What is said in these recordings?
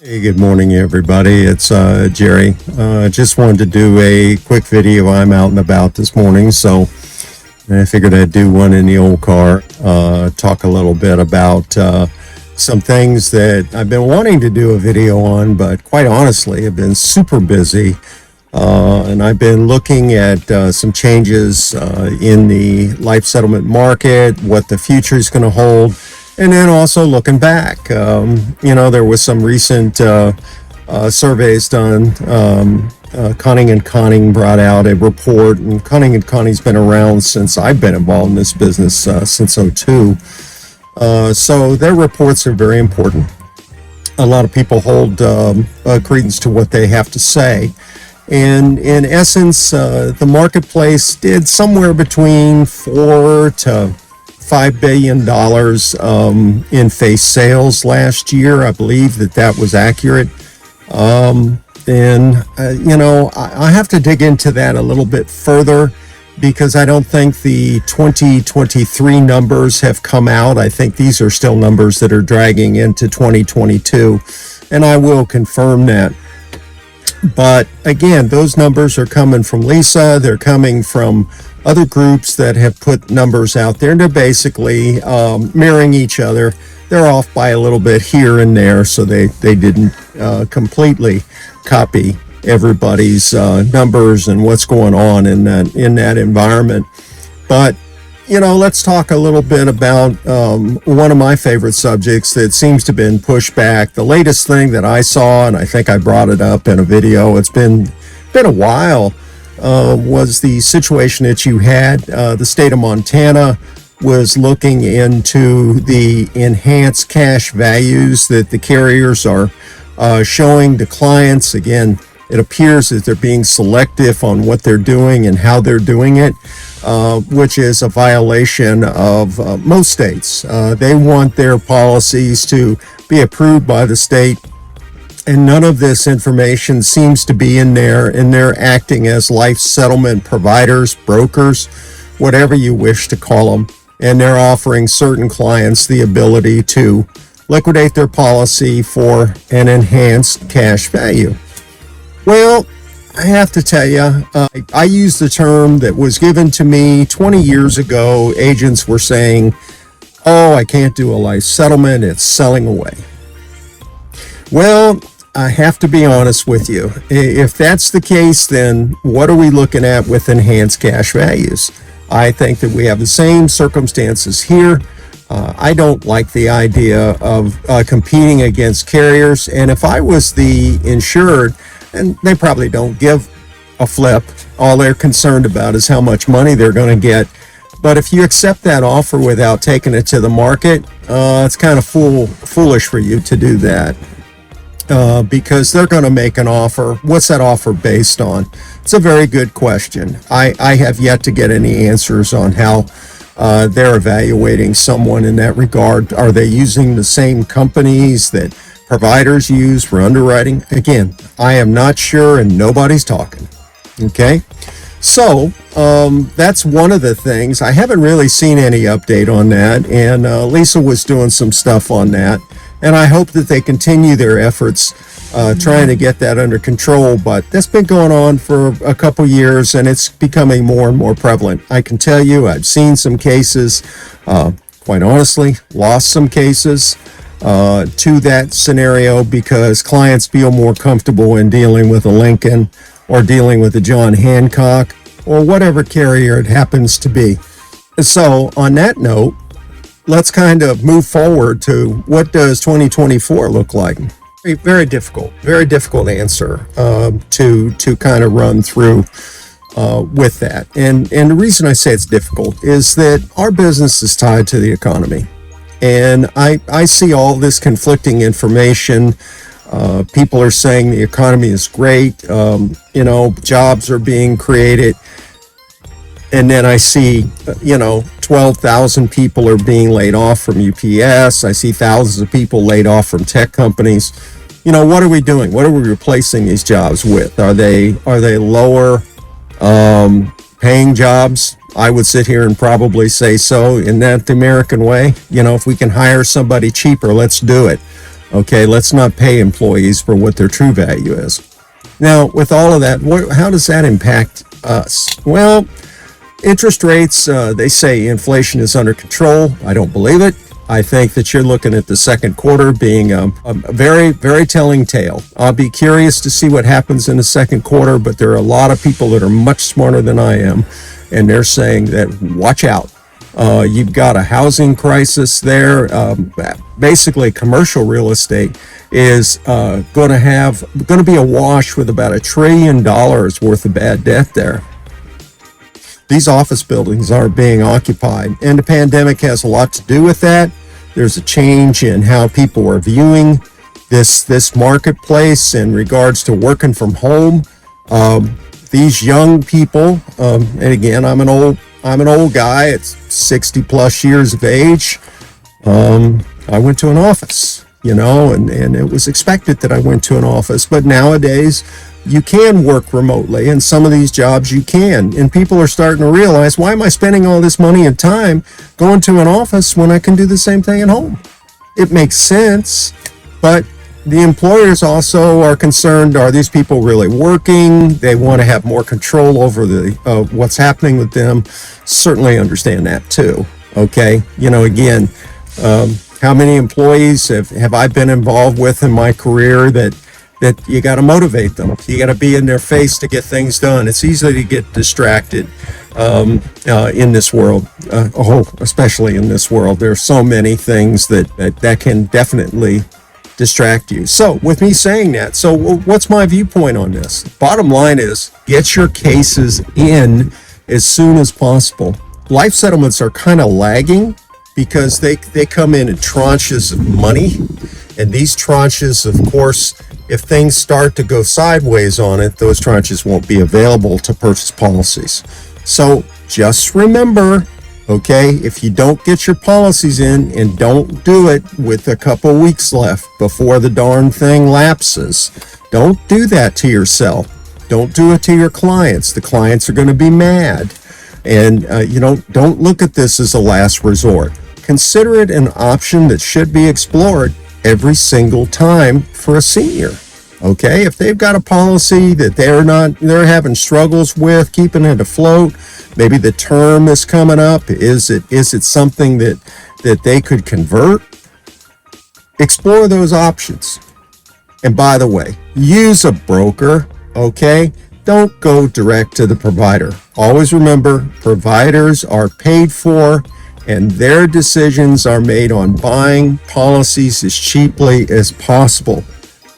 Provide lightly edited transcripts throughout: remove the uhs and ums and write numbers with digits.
Hey, good morning, everybody. It's Jerry. Just wanted to do a quick video. I'm out and about this morning, so I figured I'd do one in the old car, talk a little bit about some things that I've been wanting to do a video on, but quite honestly, I've been super busy. And I've been looking at some changes in the life settlement market, what the future is going to hold. And then also looking back, there was some recent surveys done. Cunning & Conning brought out a report, and Cunning & Conning's been around since I've been involved in this business since '02. So their reports are very important. A lot of people hold credence to what they have to say. And in essence, the marketplace did somewhere between $4 to $5 billion in face sales last year. I believe that was accurate. I have to dig into that a little bit further because I don't think the 2023 numbers have come out. I think these are still numbers that are dragging into 2022, and I will confirm that. But again, those numbers are coming from Lisa. They're coming from other groups that have put numbers out there, and they're basically mirroring each other. They're off by a little bit here and there, so they didn't completely copy everybody's numbers and what's going on in that environment. But let's talk a little bit about one of my favorite subjects that seems to have been pushed back. The latest thing that I saw, and I think I brought it up in a video, it's been a while, was the situation that you had. The state of Montana was looking into the enhanced cash values that the carriers are showing to clients. Again, it appears that they're being selective on what they're doing and how they're doing it, which is a violation of most states. They want their policies to be approved by the state, and none of this information seems to be in there, and they're acting as life settlement providers, brokers, whatever you wish to call them, and they're offering certain clients the ability to liquidate their policy for an enhanced cash value. Well, I have to tell you, I used the term that was given to me 20 years ago. Agents were saying, "Oh, I can't do a life settlement, it's selling away." Well, I have to be honest with you. If that's the case, then what are we looking at with enhanced cash values? I think that we have the same circumstances here. I don't like the idea of competing against carriers. And if I was the insured, and they probably don't give a flip, all they're concerned about is how much money they're going to get. But if you accept that offer without taking it to the market, it's kind of foolish for you to do that. Because they're going to make an offer. What's that offer based on? It's a very good question. I have yet to get any answers on how they're evaluating someone in that regard. Are they using the same companies that providers use for underwriting? Again, I am not sure, and nobody's talking. Okay? So that's one of the things. I haven't really seen any update on that, and Lisa was doing some stuff on that. And I hope that they continue their efforts trying to get that under control. But that's been going on for a couple years, and it's becoming more and more prevalent. I can tell you, I've seen some cases, quite honestly, lost some cases to that scenario because clients feel more comfortable in dealing with a Lincoln or dealing with a John Hancock or whatever carrier it happens to be. So on that note, let's kind of move forward to what does 2024 look like? Very difficult answer to kind of run through with that. And the reason I say it's difficult is that our business is tied to the economy. And I see all this conflicting information. People are saying the economy is great. Jobs are being created. And then I see, 12,000 people are being laid off from UPS. I see thousands of people laid off from tech companies. What are we doing? What are we replacing these jobs with? Are they lower paying jobs? I would sit here and probably say so. Isn't that the American way? If we can hire somebody cheaper, let's do it. Okay, let's not pay employees for what their true value is. Now, with all of that, how does that impact us? Well, interest rates, they say inflation is under control. I don't believe it. I think that you're looking at the second quarter being a very, very telling tale. I'll be curious to see what happens in the second quarter, but there are a lot of people that are much smarter than I am, and they're saying that watch out. You've got a housing crisis there. Basically, commercial real estate is going to be awash with about $1 trillion worth of bad debt there. These office buildings aren't being occupied, and the pandemic has a lot to do with that. There's a change in how people are viewing this marketplace in regards to working from home. These young people, and again, I'm an old guy. It's 60 plus years of age. I went to an office, and it was expected that I went to an office. But nowadays, you can work remotely, and some of these jobs you can. And people are starting to realize, why am I spending all this money and time going to an office when I can do the same thing at home? It makes sense, but the employers also are concerned, are these people really working? They want to have more control over what's happening with them. Certainly understand that too, okay? Again, how many employees have I been involved with in my career that you got to motivate them. You got to be in their face to get things done. It's easy to get distracted in this world, especially in this world. There are so many things that can definitely distract you. So with me saying that, so what's my viewpoint on this? Bottom line is, get your cases in as soon as possible. Life settlements are kind of lagging because they come in tranches of money. And these tranches, of course, if things start to go sideways on it, those tranches won't be available to purchase policies. So just remember, okay, if you don't get your policies in, and don't do it with a couple weeks left before the darn thing lapses, don't do that to yourself. Don't do it to your clients. The clients are going to be mad. And don't look at this as a last resort. Consider it an option that should be explored every single time for a senior. Okay, if they've got a policy that they're having struggles with keeping it afloat, maybe the term is coming up, is it something that they could convert? Explore those options. And by the way, use a broker, okay? Don't go direct to the provider. Always remember, providers are paid for, and their decisions are made on buying policies as cheaply as possible.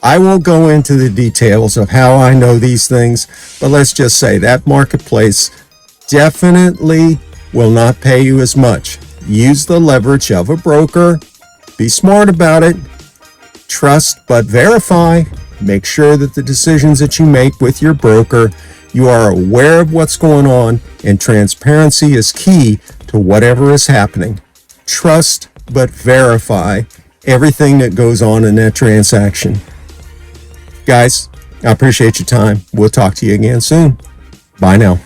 I won't go into the details of how I know these things, but let's just say that marketplace definitely will not pay you as much. Use the leverage of a broker. Be smart about it. Trust but verify. Make sure that the decisions that you make with your broker, you are aware of what's going on, and transparency is key to whatever is happening. Trust but verify everything that goes on in that transaction. Guys, I appreciate your time. We'll talk to you again soon. Bye now.